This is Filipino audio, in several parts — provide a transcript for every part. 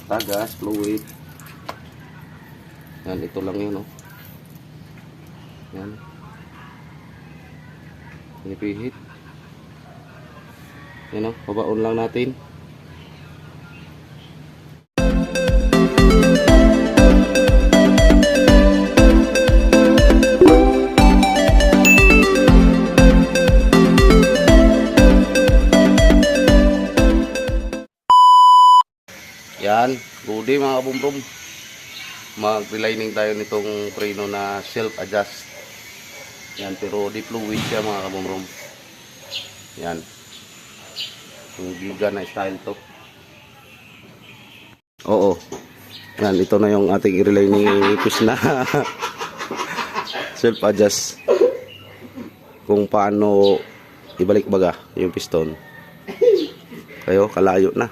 tagas, fluid. Yan, ito lang yun, oh. Yan. Pinipihit. Yan, oh. Babaon lang natin. Yan, goody mga kabumrum. Mag-relining tayo nitong preno na self-adjust. Yan, pero di fluid siya mga kabumrum. Yan. Yung giga na style to. Oo. Yan, ito na yung ating i-relining push na self-adjust. Kung paano ibalik baga yung piston. Kayo, kalayo na.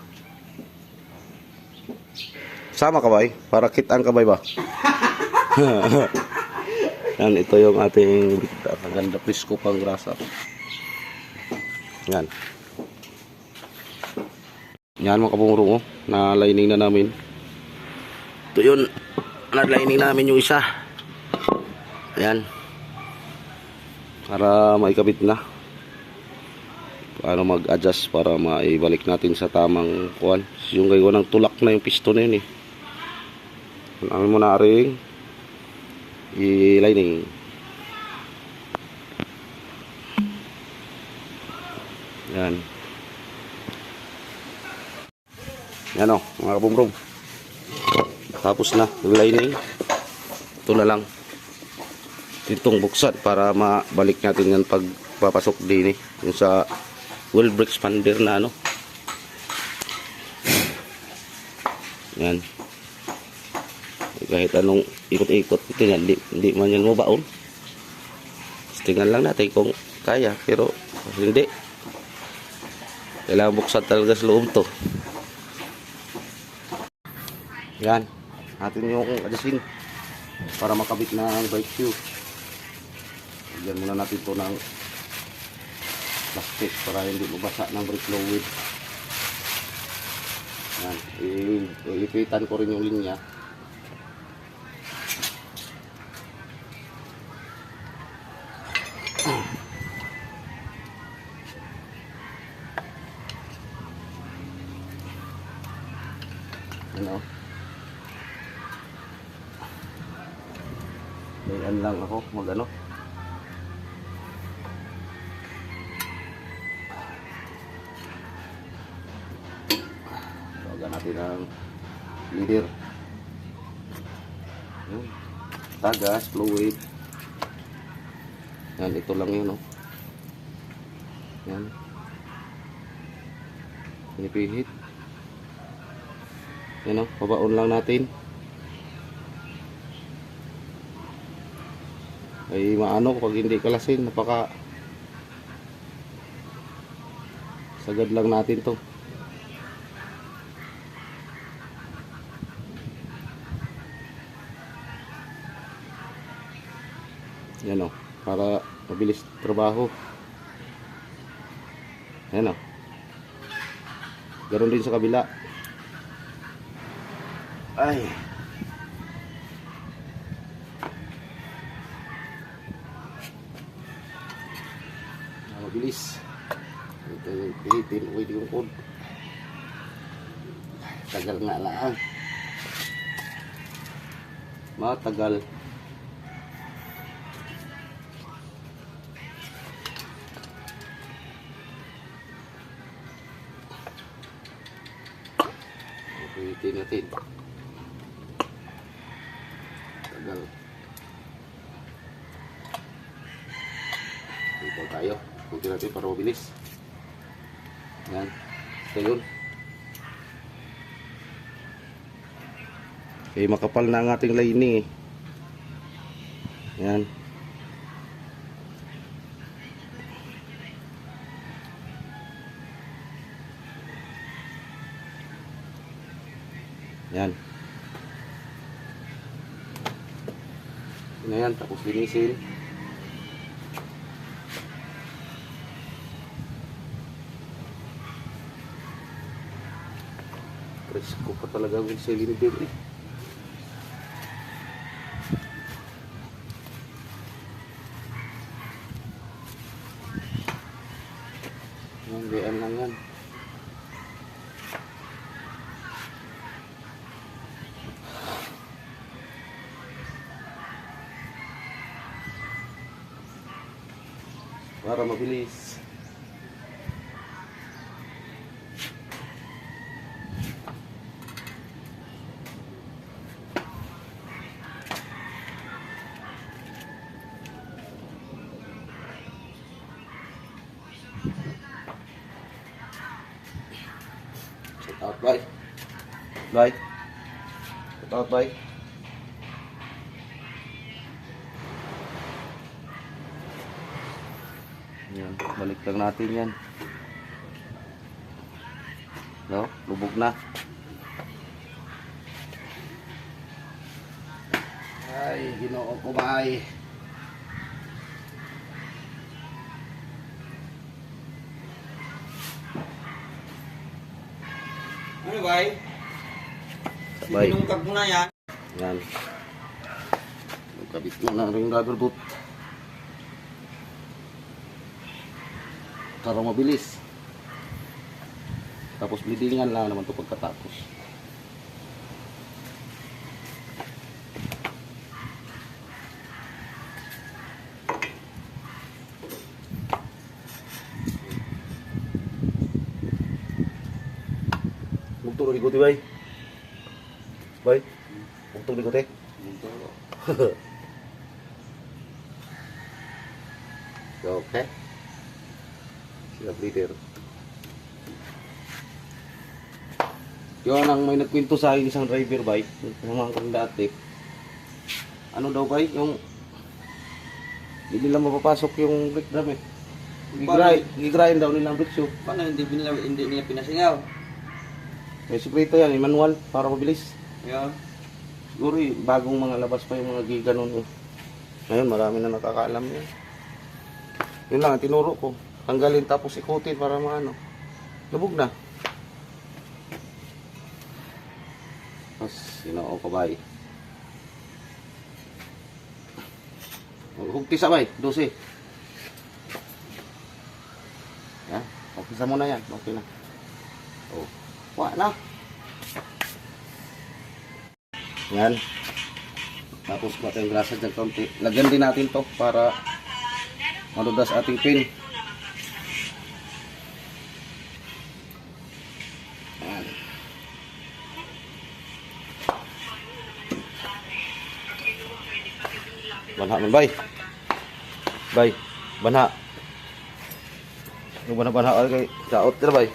Sama ka ba? Para kitaan ka ba? Yan, ito yung ating maganda presko pang grasa. Yan. Yan mga kabumurong, oh. Na-lining na namin. Ito yun. Na-lining namin yung isa. Ayan. Para maikabit na. Paano mag-adjust para maibalik natin sa tamang kuwan. Yung gaywan ng tulak na yung piston na yun eh. Namin mo na rin i-lining. Yan. Yan o, mga kabumbrong. Tapos na, lining. Ito na lang. Itong buksan para mabalik natin yan pag papasok din eh. Yung sa wheel brake expander na ano. Yan. Kahit anong ikot-ikot, hindi man yan mabaon. Tingnan lang natin kung kaya, pero hindi. Kailangan buksan talaga sa loob to. Yan. Natin yung adjustin para makabit na ang brake shoe. Lagyan muna natin to ng plastic para hindi mabasa ng brake fluid. Yan. Iipitan ko rin yung linya. Ano? Dayan lang ako mag-ano. Tawagan natin ang leader. Tagas, fluid. Yan, ito lang yun, oh. Yan. Pinipihit. Yan, oh. Babaon lang natin. Ay maano pag hindi kalasin, napaka sagad lang natin to. Yan, oh. Para mabilis trabaho. Yan, oh. Ganon din sa kabila. Ay. Mabilis. Ito yung pihitin. Uy, di yung code. Tagal nga lang. Matagal. Pihitin natin. Tagal. Dito tayo. Punti natin para mabilis. Yan. Ito yun. Okay, makapal na ang ating lining eh. Yan. Yan. Yan, tapos linisin. Presko pa talaga ang cylinder eh. Gayaan lang yan. Para mabilis. Shout out, bye. Bye. Shout out, bye. Yan, balik lang natin yan. No, lubog na. Ay, Ginoo ko bay. Ano bay? Bay. Sinungkag mo na yan. Yan. Kabit mo na ring rubber boot. Para mabilis. Tapos bleedingan lang naman ito pagkatapos. Bugtong na likote, bay. Bay. Bugtong likote. Okay. Sila bleeder. Yun ang may nagkwento sa akin isang driver, bay. Naman kong dati. Ano daw, bay? Yung hindi nila mapapasok yung brake drum eh. Gigrind daw nilang brake shoe. Paano hindi nila pinasingaw? May sikrito yan, yung manual para mabilis. Yan. Siguro bagong mga labas pa yung mga giga nun eh. Ngayon marami na nakakaalam yan. Yun lang, tinuro ko. Tanggalin tapos ikutin para maano. Lubog na. Tapos, Ginoo ko bay. Hugtisa bay, 12. Yan, hugtisa mo na yan. Okay na. Oh, wala na. Yan. Tapos matay yung grasa dyan konti. Lagyan din natin to para maludas ating pin. Yan. Banha man bay. Bay, banha. Yung banha kay kaot dira bay.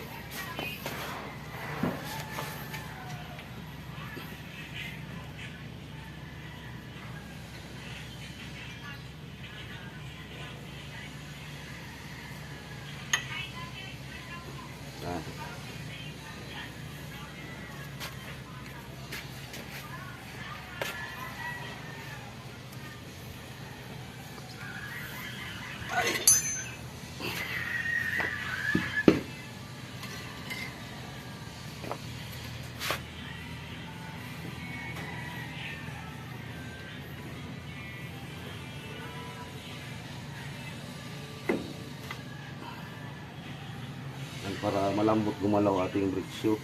Para malambot gumalaw ating brake shoe.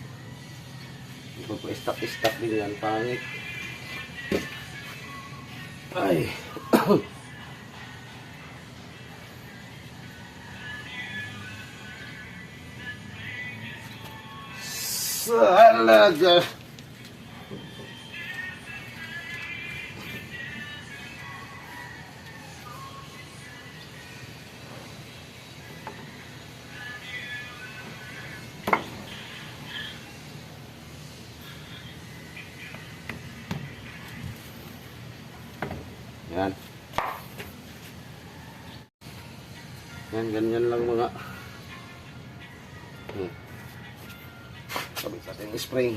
Ito po stack din yan, pangit. Ay. Salaga. Yan. Yan, ganyan lang mga sabit natin yung spring.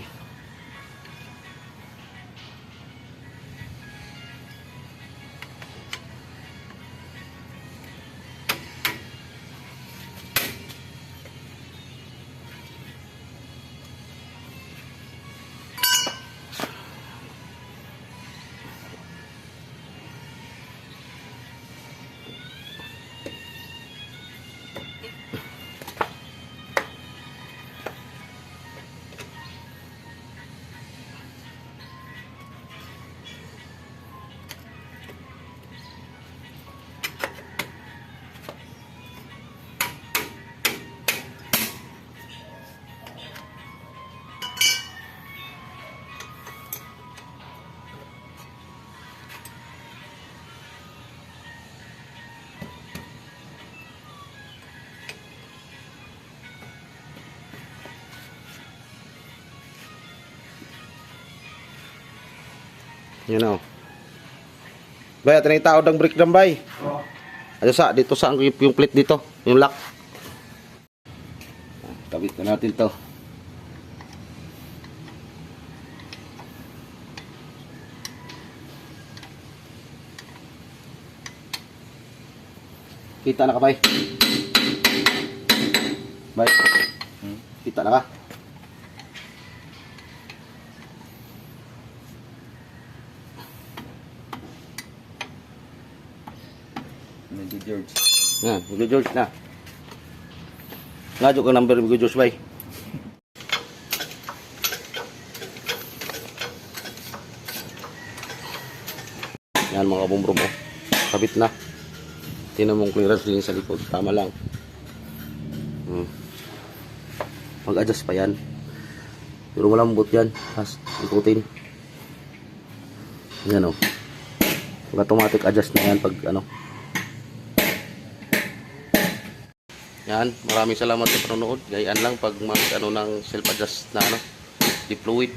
Yan o. Bay, atin yung tao ng brake drum, bay. Ano sa, dito sa yung plate dito, yung lock. Kabit na natin to. Kita na ka, bay? Bay? Kita na ka? Medyo George. Yan, Miguel George na. Ngajo ka number Miguel George, bay. Yan mga kabumrom, oh. Kabit na. Tinan mong clearance din sa likod. Tama lang. Mag-adjust pa yan. Pero malambot yan. Ikutin. Yan o. Automatic adjust na yan pag ano. Yan. Maraming salamat sa panonood. Gayaan lang pag mag ano ng self-adjust na ano. Deep fluid.